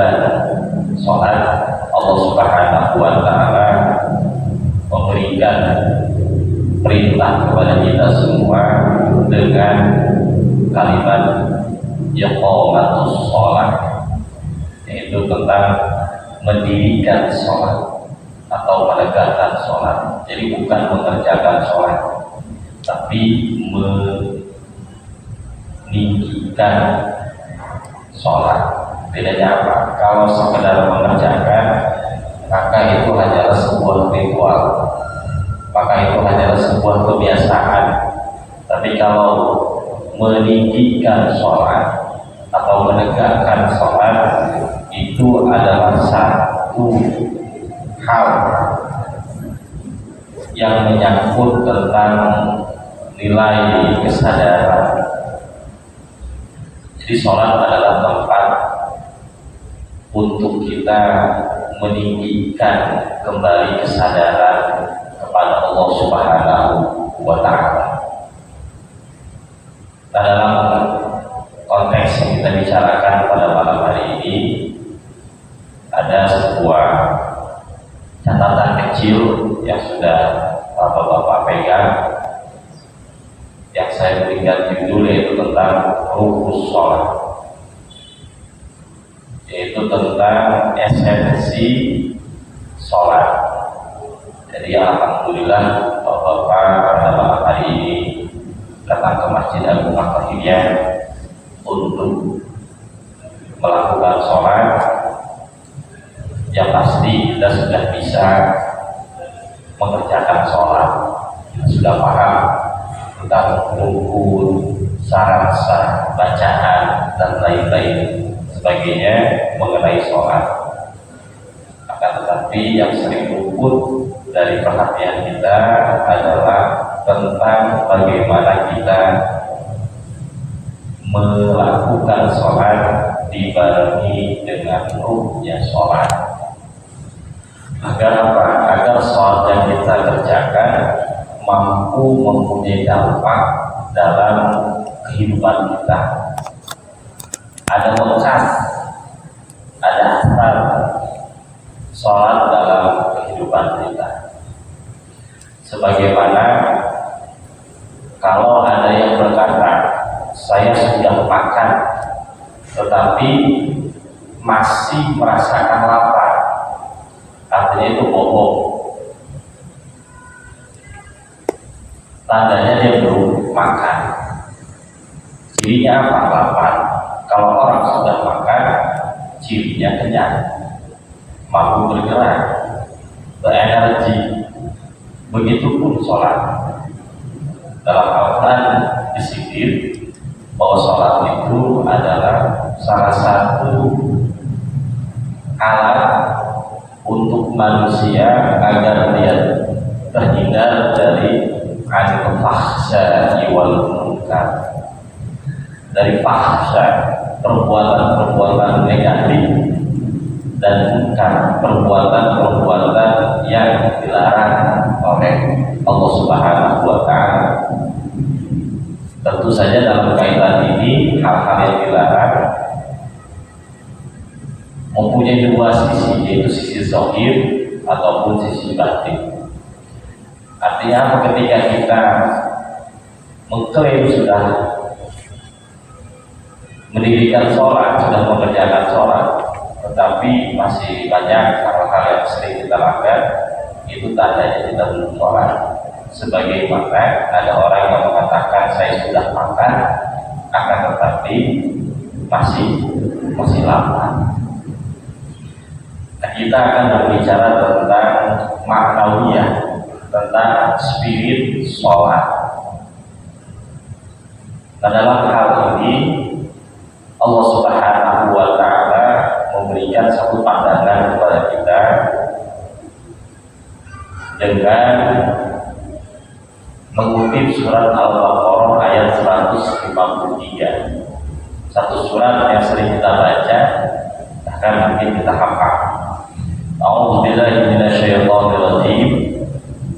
kewajiban sholat, Allah Subhanahu wa Ta'ala memberikan perintah kepada kita semua dengan kalimat iqamatus sholat, yaitu tentang mendirikan sholat atau menegakkan sholat. Jadi bukan mengerjakan sholat, tapi meninggikan sholat. Bedanya apa? Kalau sekedar mengerjakan, maka itu hanyalah sebuah ritual, maka itu hanyalah sebuah kebiasaan. Tapi kalau meninggikan sholat atau menegakkan sholat, itu adalah satu hal yang menyangkut tentang nilai kesadaran. Jadi sholat adalah tempat untuk kita meninggikan kembali kesadaran kepada Allah Subhanahu wa Ta'ala. Nah, dalam konteks yang kita bicarakan pada malam hari ini, ada sebuah catatan kecil yang sudah bapak-bapak pegang, yang saya berikan judul yaitu tentang rukus sholat, yaitu tentang esensi sholat. Jadi alhamdulillah bapak-bapak pada malam hari ini datang ke Masjid Agung Al-Fahimiyah untuk melakukan sholat. Yang pasti kita sudah bisa mengerjakan sholat, kita sudah paham tentang rukun, syarat-syarat bacaan dan lain-lain sebagainya mengenai sholat. Akan tetapi yang sering luput dari perhatian kita adalah tentang bagaimana kita melakukan sholat dibarengi dengan rukunnya sholat. Agar apa? Agar sholat yang kita kerjakan mampu mempunyai dampak dalam kehidupan kita. Ada bekas, ada asal sholat dalam kehidupan kita. Sebagaimana kalau ada yang berkata, saya sudah makan tetapi masih merasakan lapar, artinya itu bohong. Tandanya dia belum makan. Cirinya apa? Lapar. Kalau orang sudah makan, cirinya kenyang, mampu bergerak, berenergi. Begitupun sholat. Dalam Al-Quran disebut bahwa sholat itu adalah salah satu alat untuk manusia agar dia terhindar dari al-fahsya wal munkar, dari fahsya, perbuatan-perbuatan negatif, dan munkar, perbuatan-perbuatan yang dilarang oleh Allah Subhanahu wa Ta'ala. Tentu saja dalam kaitan ini hal-hal yang dilarang mempunyai dua sisi, yaitu sisi zahir ataupun sisi batin. Artinya apa? Ketika kita mengklaim sudah mendirikan sholat, sudah mengerjakan sholat, tetapi masih banyak hal-hal yang sering kita lakukan, itu tandanya kita belum sholat. Sebagaimana ada orang yang mengatakan saya sudah makan, akan tetapi masih lapar. Nah, kita akan berbicara tentang maknawiyah, tentang spirit sholat. Nah, dalam hal ini Allah Subhanahu wa Ta'ala memberikan satu pandangan kepada kita dengan mengutip surat Al-Baqarah ayat 153, satu surat yang sering kita baca, bahkan mungkin kita hafal. A'udzubillahi minasyaitonir rajim.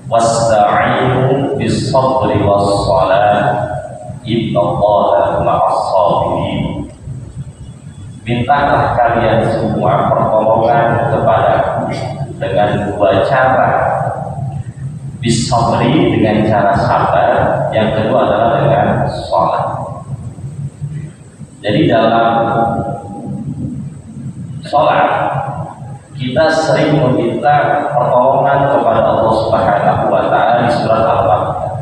Wasta'inu bis-sabri was-shalah innallaha ma'as-sabirin. mintalah kalian semua pertolongan kepadaku dengan dua cara. Bisabri, dengan cara sabar, yang kedua adalah dengan sholat. Jadi dalam sholat kita sering meminta pertolongan kepada Allah Subhanahu wa Ta'ala di surat Al-Baqarah.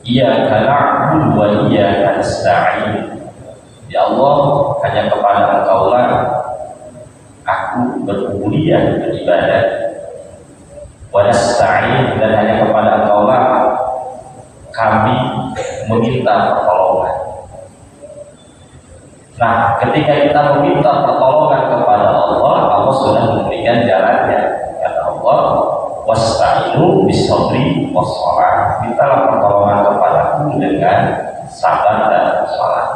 Iyyaka na'budu wa iyyaka nasta'in. Ya Allah, hanya kepada Engkau-lah aku berubudiyah, beribadah. Wa nasta'in, dan hanya kepada Engkau-lah kami meminta pertolongan. Nah, ketika kita meminta pertolongan kepada Allah, Allah sudah memberikan jalannya. Kata Allah, wasta'inu bisabri wassholat. Mintalah pertolongan kepadaku dengan sabar dan sholat.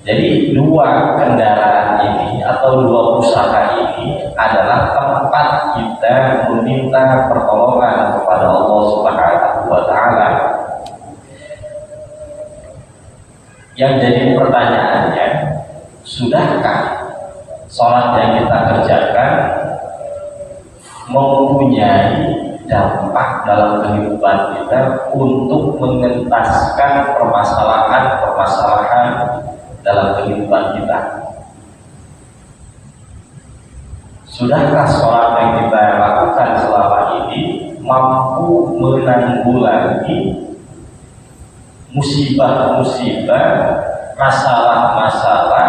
Jadi dua kendaraan ini atau dua usaha ini adalah tempat kita meminta pertolongan kepada Allah Subhanahu wa Ta'ala. Yang jadi pertanyaannya, sudahkah sholat yang kita kerjakan mempunyai dampak dalam kehidupan kita untuk mengentaskan permasalahan-permasalahan dalam kehidupan kita? Sudahkah sholat yang kita lakukan selama ini mampu menanggulangi musibah-musibah, masalah-masalah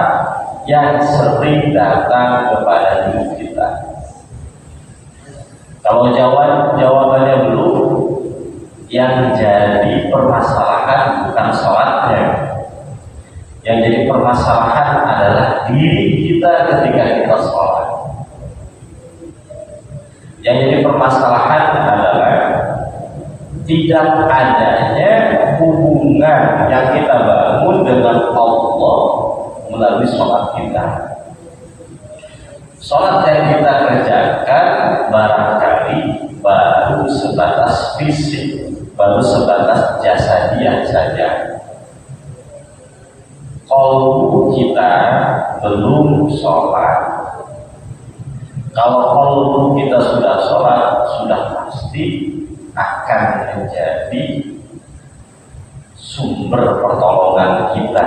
yang sering datang kepada hidup kita? Kalau jawabannya belum, yang jadi permasalahan bukan sholatnya. Yang jadi permasalahan adalah diri kita ketika kita sholat. Yang jadi permasalahan adalah tidak adanya hubungan yang kita bangun dengan Allah melalui sholat kita. Sholat yang kita kerjakan barangkali baru sebatas fisik, baru sebatas jasadiah saja. Qalbu kita belum sholat. Kalau qalbu kita sudah sholat, sudah pasti akan menjadi sumber pertolongan kita.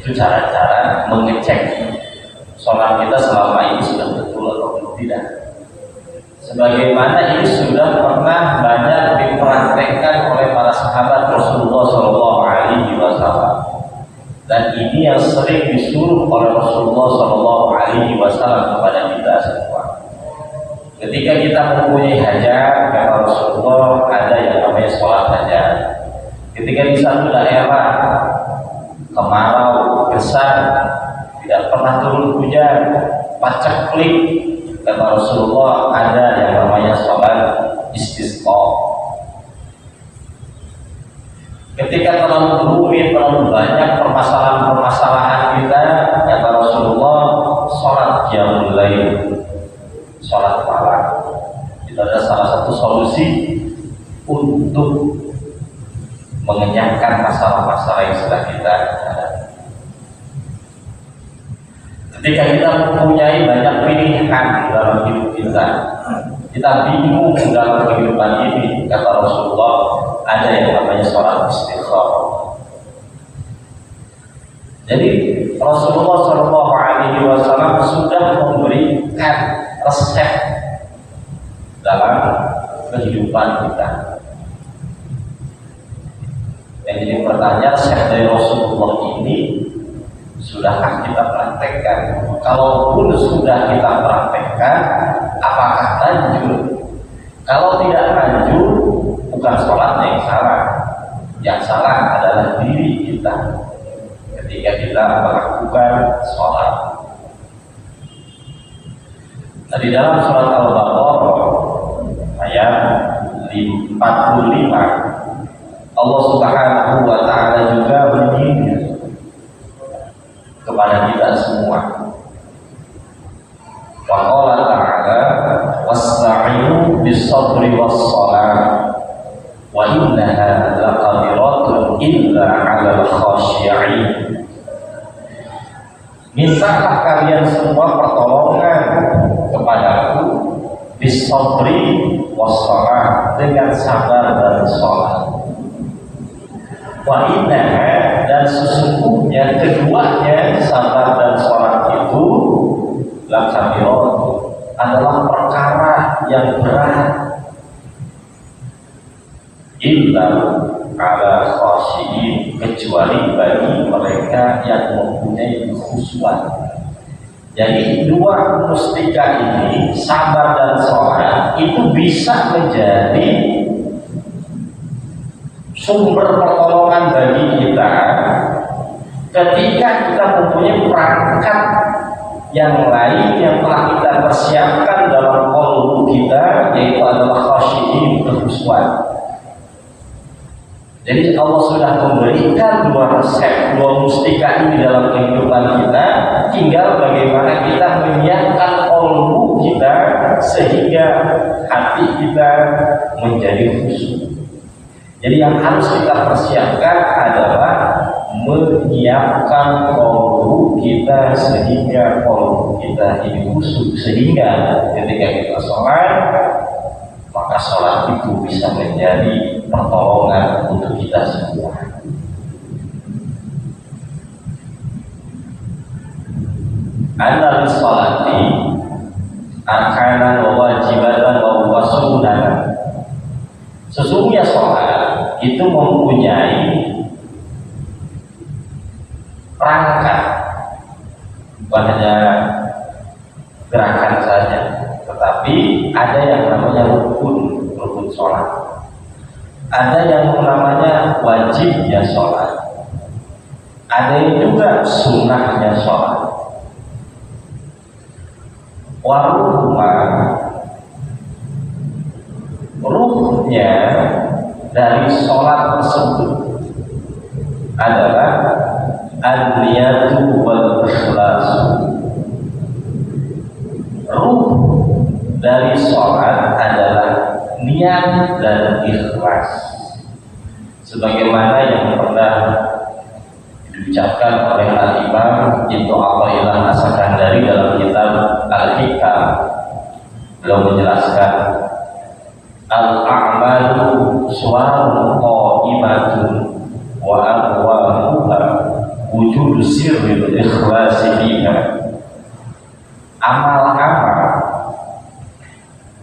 Itu cara-cara mengecek sholat kita selama ini sudah betul atau tidak. Sebagaimana ini sudah pernah banyak dipraktekkan oleh para sahabat Rasulullah SAW, dan ini yang sering disuruh oleh Rasulullah SAW kepada kita semua. Ketika kita mempunyai hajat, kata Rasulullah, ada yang namanya sholat hajat. Ketika di satu daerah kemarau, gersang, tidak pernah turun hujan, paceklik, kata Rasulullah, ada yang namanya sholat istisqa. Ketika terlalu rumit, terlalu banyak permasalahan-permasalahan kita, kata Rasulullah, sholat qiyamul lail, sholat malam. Itu adalah salah satu solusi untuk mengenyangkan masalah-masalah yang sedang kita hadapi. Ketika kita mempunyai banyak pilihan dalam hidup kita, kita bingung dalam kehidupan ini, kata Rasulullah, ada yang namanya sholat istikharah. Jadi Rasulullah SAW sudah memberikan resep dalam kehidupan kita. Yang jadi pertanyaan, resep dari Rasulullah ini sudahkah kita praktekkan? Kalaupun sudah kita praktekkan, apakah lanjut? Kalau tidak lanjut, bukan sholatnya yang salah. Yang salah adalah diri kita ketika kita melakukan sholat. Nah, di dalam surat Al-Baqarah ayat 45, Allah Subhanahu wa Ta'ala juga menyindir kepada kita semua. Wa qala ta'ala wasta'inu bis-sabri was-shalah wa innaha laqadiratun illa 'alal khashi'in. mintalah kalian semua pertolongan kepadaku bisabri wassalah, dengan sabar dan sholat. Wa innaha, dan sesungguhnya keduanya sabar dan sholat itu lakabirat, adalah perkara yang berat, illa ala khasyiin, kecuali bagi mereka yang mempunyai kekhusyuan. Jadi dua mustika ini, sabar dan sholat, itu bisa menjadi sumber pertolongan bagi kita ketika kita mempunyai perangkat yang lain yang telah kita persiapkan dalam qalbu kita, yaitu adalah khasyiin, kekhusyuan. Jadi Allah sudah memberikan dua resep, dua mustika ini dalam kehidupan kita. Tinggal bagaimana kita menyiapkan qalbu kita sehingga hati kita menjadi khusyuk. Jadi yang harus kita persiapkan adalah menyiapkan qalbu kita sehingga qalbu kita ini khusyuk, sehingga ketika kita sholat, maka sholat itu bisa menjadi pertolongan untuk kita semua. Anna sholati arkanan wa wajibatan wa sunnatan. Sesungguhnya sholat itu mempunyai perangkat, bukan hanya gerakan saja, tetapi ada yang namanya rukun sholat, ada yang namanya wajibnya sholat, ada yang juga sunnahnya sholat. Waruhuma, ruhnya dari sholat tersebut adalah an-niyatu wal ikhlas. Ruh dari sholat adalah niat dan ikhlas, sebagaimana yang pernah diucapkan oleh Al-Imam Ibnu Athaillah As-Sakandari dalam kitab Al-Hikam. Beliau menjelaskan, al-a'malu suwarun qa'imatun wa abwabuha wujudu sirril ikhlasi fiha. Amal-amal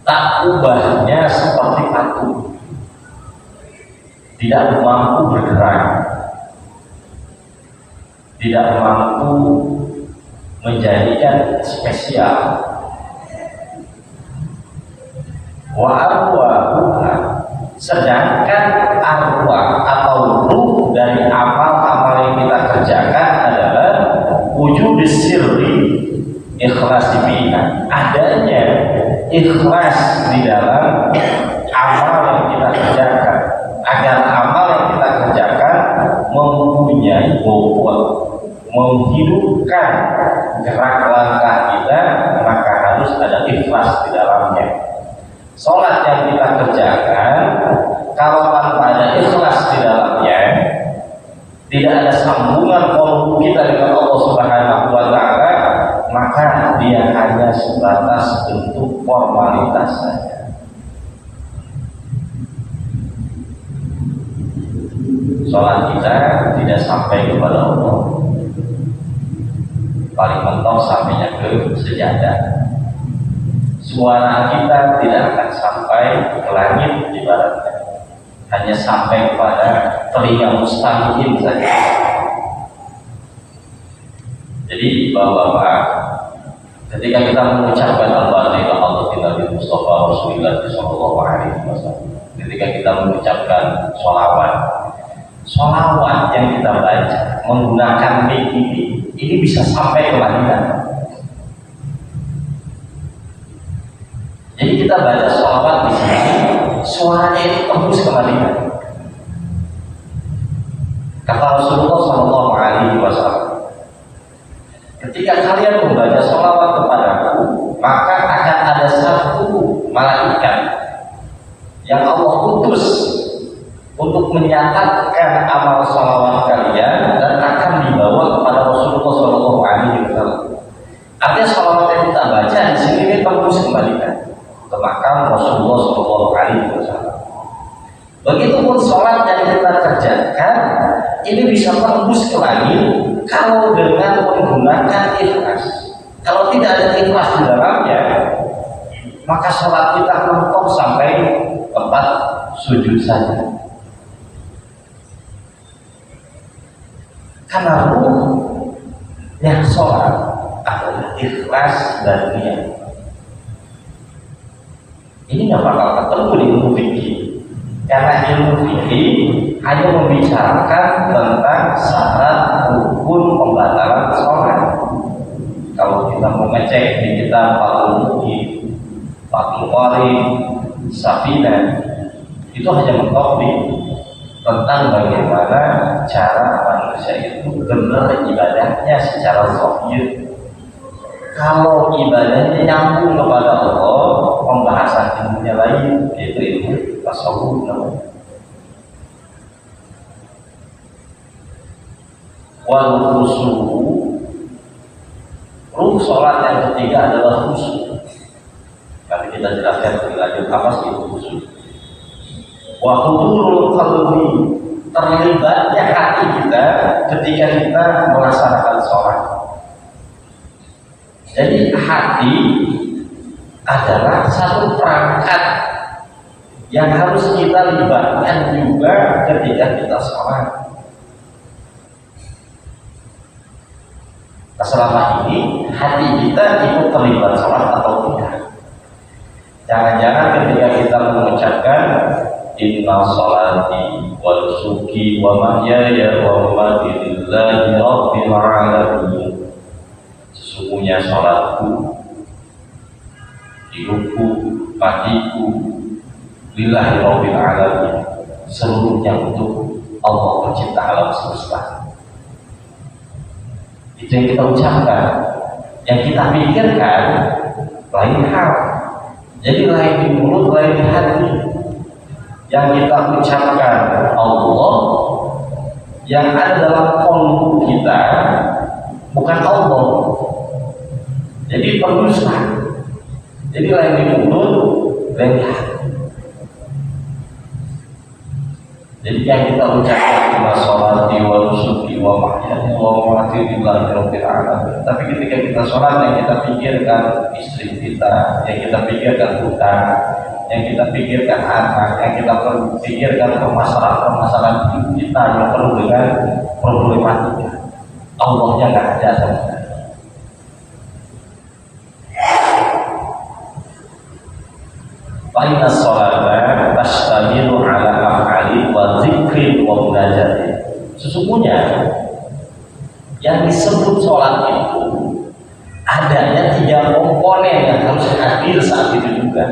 tak ubahnya seperti patung, tidak mampu bergerak, tidak mampu menjadikan spesial. Wa arwahuha, sedangkan arwah atau ruh dari amal-amal yang kita kerjakan adalah wujud sirri ikhlas fiha, adanya ikhlas di dalam amal yang kita kerjakan, agar amal yang kita kerjakan mempunyai bobot, menghidupkan gerak langkah kita, maka harus ada ikhlas di dalamnya. Sholat yang kita kerjakan, kalau tanpa ada ikhlas di dalamnya, tidak ada sambungan qalbu kita dengan Allah Subhanahu wa Ta'ala, maka dia hanya sebatas bentuk formalitas saja. Sholat kita tidak sampai kepada Allah, paling mentok sampainya ke sejadah. Suara kita tidak akan sampai ke langit ibaratnya, hanya sampai kepada telinga mustaqim saja. Jadi Bapak-bapak, ketika kita mengucapkan Allah Nabi Mustafa Rasulullah Sallallahu Alaihi Wasallam, ketika kita mengucapkan sholawat yang kita baca menggunakan mik ini bisa sampai ke Madinah. Jadi kita baca sholawat di sini, suaranya itu tembus ke Madinah. Kata Rasulullah Sallallahu Alaihi Wasallam, ketika kalian membaca sholawat kepadaku, maka akan ada satu malaikat yang Allah utus untuk menyatakan amal sholawat kalian dan akan dibawa kepada Rasulullah Shallallahu Alaihi Wasallam. Artinya salawat yang kita baca di sini ini tembus kembalikan ke makam Rasulullah Shallallahu Alaihi Wasallam. Begitupun sholat yang kita kerjakan ini bisa tembus ke langit kalau dengan menggunakan ikhlas. Kalau tidak ada ikhlas di dalamnya, maka sholat kita mentok sampai tempat sujud saja. Karena ruhnya sholat adalah ikhlas dan niat. Ini nggak bakal ketemu di ilmu fikih, karena ilmu fikih hanya membicarakan tentang syarat rukun pembatalan sholat. Kalau kita mau ngecek di kitab Fathul Qari, Safinah, itu hanya mentok tentang bagaimana cara manusia itu benar ibadahnya secara zahir. Kalau ibadahnya nyambung kepada Allah, pembahasan ilmunya lain, yaitu ilmu tasawuf namanya. Wal khusyuk, ruh sholat yang ketiga adalah khusyuk. Nanti kita jelaskan lebih lanjut apa sih itu khusyuk. Wa hudurul qalbi, terlibatnya hati kita ketika kita melaksanakan sholat. Jadi hati adalah satu perangkat yang harus kita libatkan juga ketika kita sholat. Nah, selama ini hati kita ikut terlibat sholat atau tidak? Jangan-jangan ketika kita mengucapkan Inna sholati wa nusuki wa mahyaya wa mamati lillahi rabbil alamin. Sesungguhnya sholatku, hidupku, matiku lillahi rabbil alamin, seluruhnya untuk Allah pencipta alam semesta. Itu yang kita ucapkan. Yang kita pikirkan lain hal. Jadi lain di mulut, lain di hati. Yang kita ucapkan Allah, yang ada dalam kolbu kita bukan Allah. Jadi pendusta. Jadi lain di mulut, lain di hati. Jadi yang kita ucapkan Inna sholati wa nusuki wa mahyaya wa mamati lillahi rabbil alamin. Tapi ketika kita sholat, yang kita pikirkan istri kita, yang kita pikirkan hutang, yang kita pikirkan anak, yang kita pikirkan permasalahan hidup kita yang penuh dengan problematika. Allahnya nggak ada sama sekali. Fa'inna sholata tashtamilu ala af'ali wa zikri wa munajati. Sesungguhnya yang disebut sholat itu adanya 3 komponen yang harus hadir saat itu juga.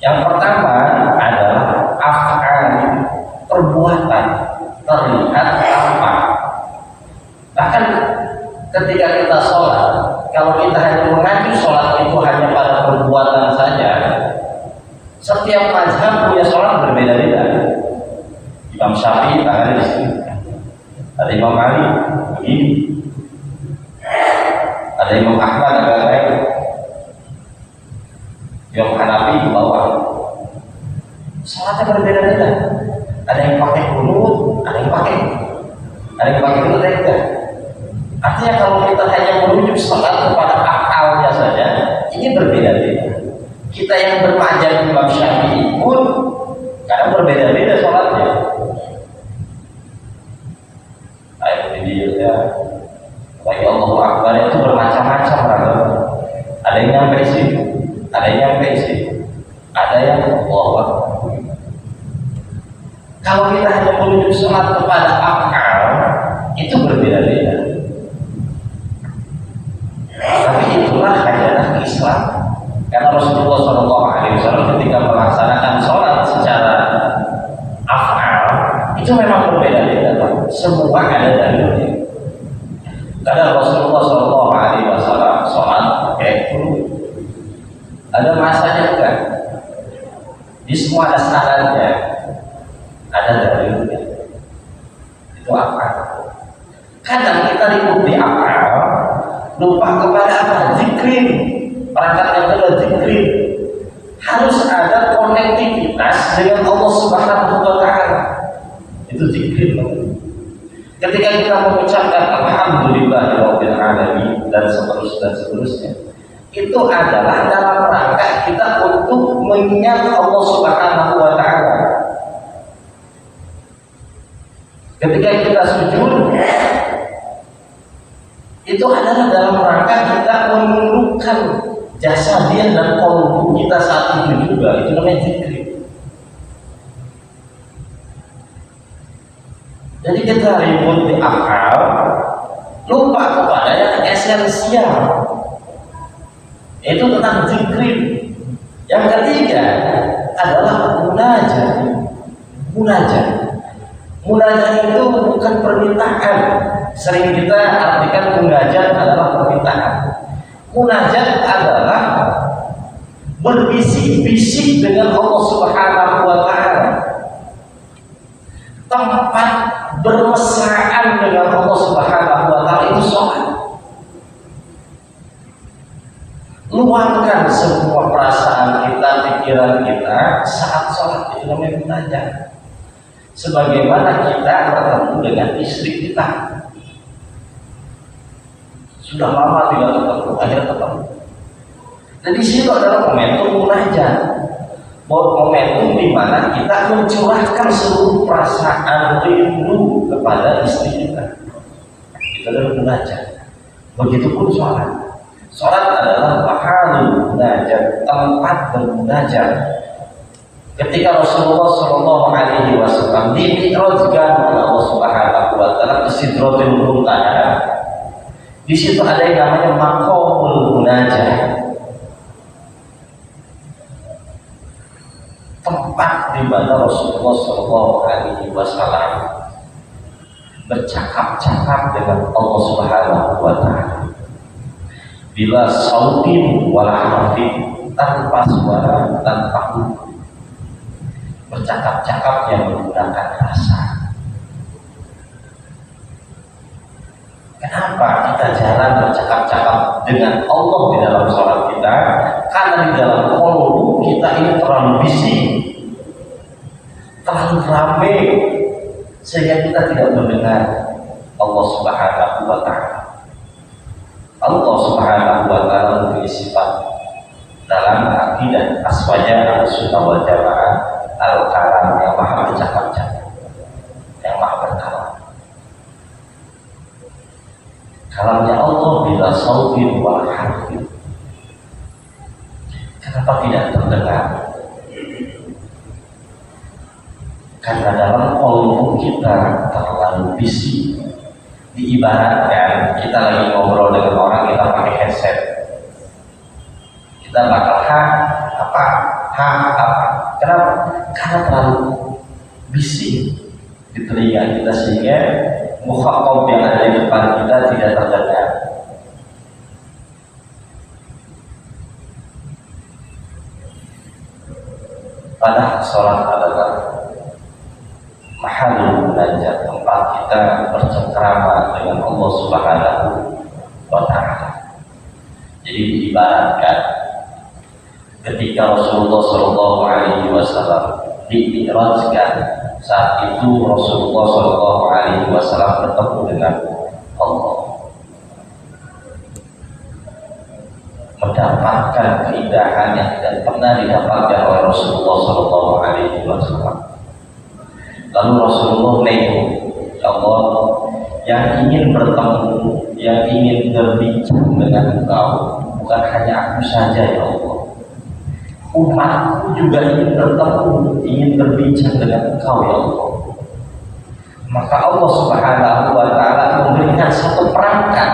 Yang pertama adalah af'al, perbuatan, terlihat tampak. Bahkan ketika kita sholat, kalau kita hanya mengacu sholat itu hanya pada perbuatan saja, setiap mazhab punya sholat berbeda-beda. Imam Syafi'i tangannya di sini, ada Imam Ali begini, ada Imam Ahmad agak lain, Imam Hanafi di bawah. Sholatnya berbeda-beda. Ada yang pakai kunut, ada yang pakai kunut, ada yang enggak. Artinya kalau kita hanya merujuk sholat kepada akalnya saja, ini berbeda-beda. Kita yang berpajak Imam Syafi'i pun kadang berbeda-beda sholatnya. Ayat ini ya, bagi Allahu Akbar itu bermacam-macam ragam. Ada yang nyampe situ, ada yang nyampe situ, ada yang Allahu Akbar. Kalau kita hanya merujuk sholat kepada akal, itu berbeda-beda. Tapi itulah ajaran Islam. Karena Rasulullah SAW ketika melaksanakan sholat secara af'al itu memang berbeda-beda. Semua ada dalilnya. Kadang Rasulullah SAW sholat pakai kunut. Ada masanya enggak? Di semua ada syaratnya, ada dalilnya. Itu apa? Kadang kita ribut di akal, lupa kepada apa? Zikir. Perangkat yang kedua zikir. Harus ada konektivitas dengan Allah Subhanahu wa Ta'ala. Itu zikir. Ketika kita mengucapkan alhamdulillahirabbil alamin dan seterusnya, itu adalah dalam rangka kita untuk mengingat Allah Subhanahu wa Ta'ala. Ketika kita sujud, itu adalah dalam rangka kita menundukkan jasadiah dan qalbu kita saat itu juga. Itu namanya zikir. Jadi kita ribut di akal, lupa kepada yang esensial, itu tentang zikir. Yang ketiga adalah munajat. Munajat itu bukan permintaan. Sering kita artikan munajat adalah permintaan. Munajat adalah berbisik-bisik dengan Allah Subhanahu wa Ta'ala. Tempat bermesraan dengan Allah Subhanahu wa Ta'ala itu sholat. Luangkan semua perasaan kita, pikiran kita saat sholat, itu namanya munajat. Sebagaimana kita bertemu dengan istri kita, sudah lama tidak ketemu, akhirnya ketemu. Dan di situ adalah momentum munajat, momentum di mana kita mencurahkan seluruh perasaan rindu kepada istri kita. Itu adalah munajat. Begitupun sholat. Sholat adalah mahalul munajat, tempat bermunajat. Ketika Rasulullah SAW dimi'rajkan oleh Allah Subhanahu wa Ta'ala ke Sidratul Muntaha, di situ ada yang namanya maqamul munajat, tempat di mana Rasulullah SAW bercakap-cakap dengan Allah Subhanahu wa Ta'ala bila sautin wala harfin, tanpa suara, tanpa huruf, bercakap-cakap yang menggunakan rasa. Kenapa kita jarang bercakap-cakap dengan Allah di dalam sholat kita? Karena di dalam qalbu kita ini terlalu bising, terlalu ramai, sehingga kita tidak mendengar Allah Subhanahu wa Ta'ala. Allah Subhanahu wa Ta'ala memiliki sifat dalam akidah aswajah Ahlussunnah wal Jamaah al-kalam, yang maha bercakap-cakap, yang maha berkalam. Kalamnya Allah bila sautin wal harfin. Kenapa tidak terdengar? Karena dalam qalbu kita terlalu bising. Diibaratkan kita lagi ngobrol dengan orang, kita pakai headset, kita bakal apa. Kenapa? Karena terlalu bising di telinga kita, sehingga mukhatab yang ada di depan kita tidak terdengar. Padahal sholat adalah mahalul munajat, tempat kita bercengkrama dengan Allah Subhanahu wa Ta'ala. Jadi diibaratkan ketika Rasulullah SAW dimi'rajkan, saat itu Rasulullah SAW bertemu dengan Allah, mendapatkan keindahan yang tidak pernah didapatkan oleh Rasulullah SAW. Lalu Rasulullah nengok, ya Allah, yang ingin bertemu, yang ingin berbincang dengan Engkau bukan hanya aku saja ya Allah, umatku juga ingin bertemu, ingin berbincang dengan Engkau ya Allah. Maka Allah Subhanahu wa Ta'ala memberikan satu perangkat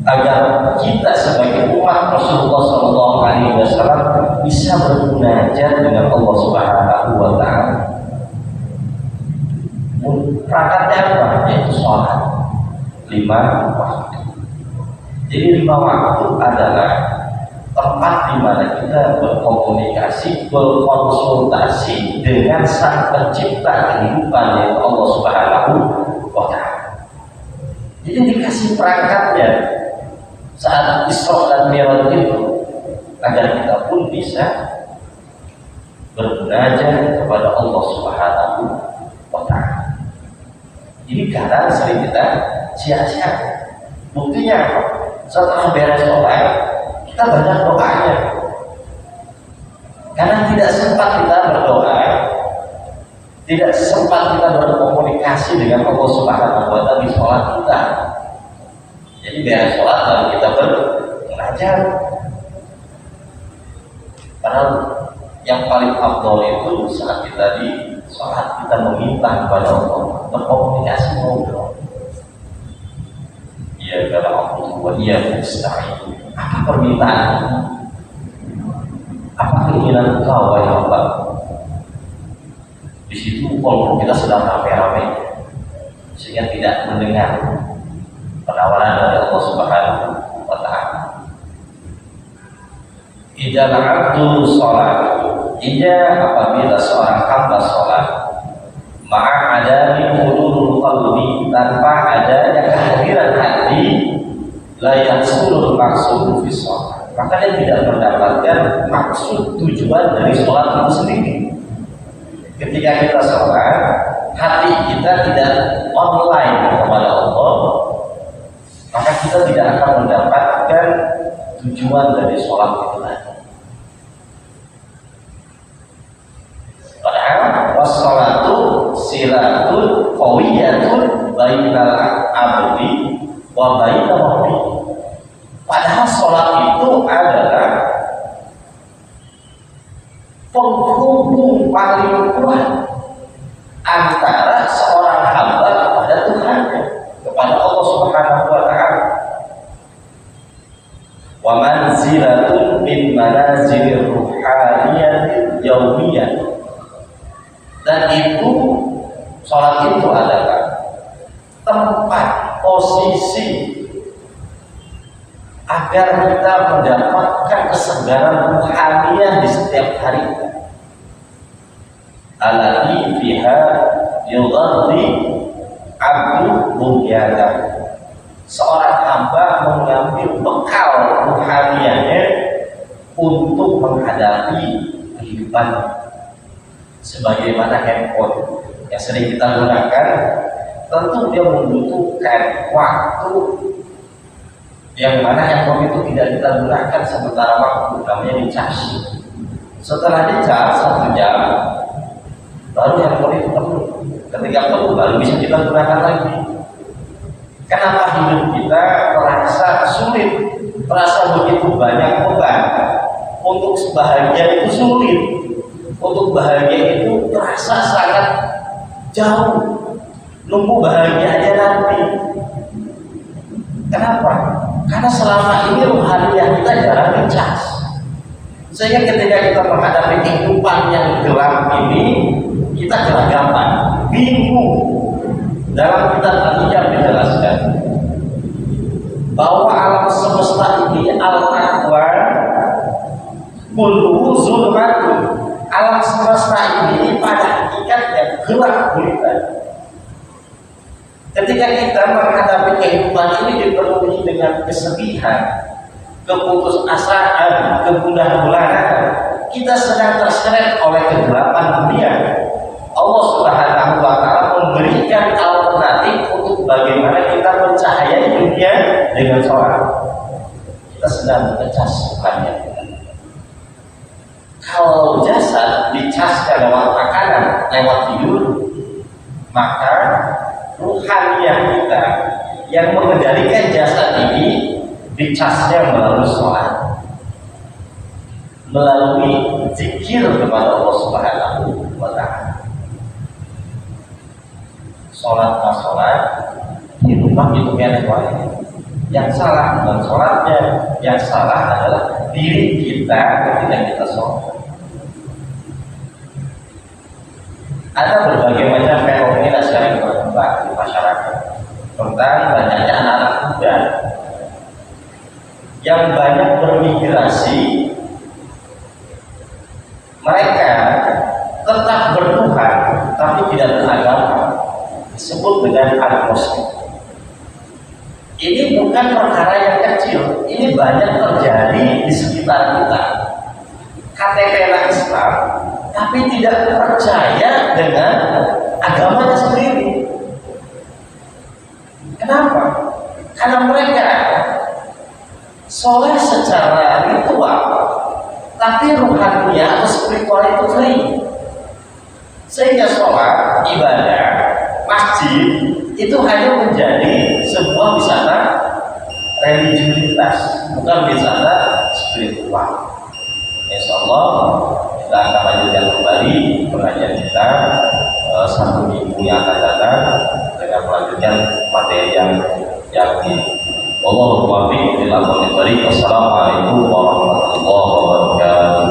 agar kita sebagai umat Rasulullah SAW bisa bermunajat dengan Allah Subhanahu wa Ta'ala. Perangkatnya apa? Yaitu sholat 5 waktu. Jadi 5 waktu adalah tempat di mana kita berkomunikasi, berkonsultasi dengan Sang Pencipta kehidupan, yaitu Allah Subhanahu wa Ta'ala. seperangkatnya saat Isra dan Mi'raj itu, agar kita pun bisa bermunajat kepada Allah Subhanahu wa Ta'ala. Ini kadang sering kita sia-sia. Buktinya apa? Setelah beres sholat, kita banyak doanya. Karena tidak sempat kita berdoa, tidak sempat kita berkomunikasi dengan Allah Subhanahu wa Ta'ala di sholat kita. Jadi beres sholat lalu kita bermunajat. Padahal yang paling afdol itu saat kita di sholat, kita meminta kepada Allah, berkomunikasi, ngobrol. Iya kata Allah, wa iya nasta'in. Apa permintaan? Apa keinginan engkau wahai Allah? Di situ kalau kita sedang rame-rame, sehingga tidak mendengar penawaran dari Allah Subhanahu wa Ta'ala. Idza al-'abdu sholat, apabila seorang hamba sholat, ma'a adami hudurul qalbi, tanpa adanya kehadiran hati, la yahsulul maqsudu fi sholat, maka dia tidak mendapatkan maksud tujuan dari sholat itu sendiri. Ketika kita sholat, hati kita tidak online kepada Allah, maka kita tidak akan mendapatkan tujuan dari sholat itu lagi. Padahal wassalatu silatun qawiyatun bainal abdi wa bainal rabbi. Padahal sholat itu adalah penghubung paling kuat antara seorang hamba kepada Tuhannya, kepada Allah Subhanahu wa Ta'ala. Wa manzilatun min manazilir ruhaniyatil yaumiyah. Dan itu, sholat itu adalah tempat, posisi agar kita mendapatkan kesegaran ruhaniah di setiap hari. Alladzi fiha yughadhi abdu bunyatan. Seorang hamba mengambil bekal ruhaniahnya untuk menghadapi kehidupan. Sebagaimana handphone yang sering kita gunakan, tentu dia membutuhkan waktu yang mana handphone itu tidak kita gunakan sementara waktu, namanya dicas. Setelah dicas 1 jam, baru handphone itu penuh. Ketika penuh baru bisa kita gunakan lagi. Kenapa hidup kita terasa sulit, terasa begitu banyak beban? Untuk bahagia itu sulit, untuk bahagia itu terasa sangat jauh. Nunggu bahagia aja nanti. Kenapa? Karena selama ini ruhaniah kita jarang dicas. Sehingga ketika kita menghadapi kehidupan yang gelap ini, kita gelagapan, bingung. Dalam kitab Al-Hijab dijelaskan bahwa alam semesta ini al-aqwa kullu zulmatun. Alam semesta ini pada hakikatnya gelap gulita. Ketika kita menghadapi kehidupan ini dipenuhi dengan kesedihan, keputusasaan, kegundah-gulanan, kita sedang terseret oleh kegelapan dunia. Allah Subhanahu wa Ta'ala memberikan alternatif untuk bagaimana kita mencahayai dunia dengan sholat. Kita sedang mengecas Tuhannya. Kalau jasad dicasnya lewat makanan, lewat tidur, maka ruhaniah kita yang mengendalikan jasad ini dicasnya melalui sholat, melalui zikir kepada Allah Subhanahu wa Ta'ala. Sholat pas sholat, kehidupan itu milik wajib. Yang salah bukan sholatnya, yang salah adalah diri kita ketika kita sholat. Ada berbagai macam fenomena sekarang berkembang di masyarakat tentang banyaknya anak-anak muda yang banyak bermigrasi. Mereka tetap bertuhan tapi tidak beragama, disebut dengan agnostik. Ini bukan perkara yang kecil, ini banyak terjadi di sekitar kita. KTP Islam, tapi tidak percaya dengan agamanya sendiri. Kenapa? Karena mereka soleh secara ritual, tapi ruhaninya atau spiritual itu kering. Sehingga sholat, ibadah, masjid itu hanya menjadi sebuah wisata religiusitas, bukan wisata spiritual. Insya Allah kita akan lanjutkan kembali pengajian kita satu minggu yang akan datang dengan melanjutkan materi yang ini. Wallahu a'lam bishawab. Assalamualaikum warahmatullahi wabarakatuh.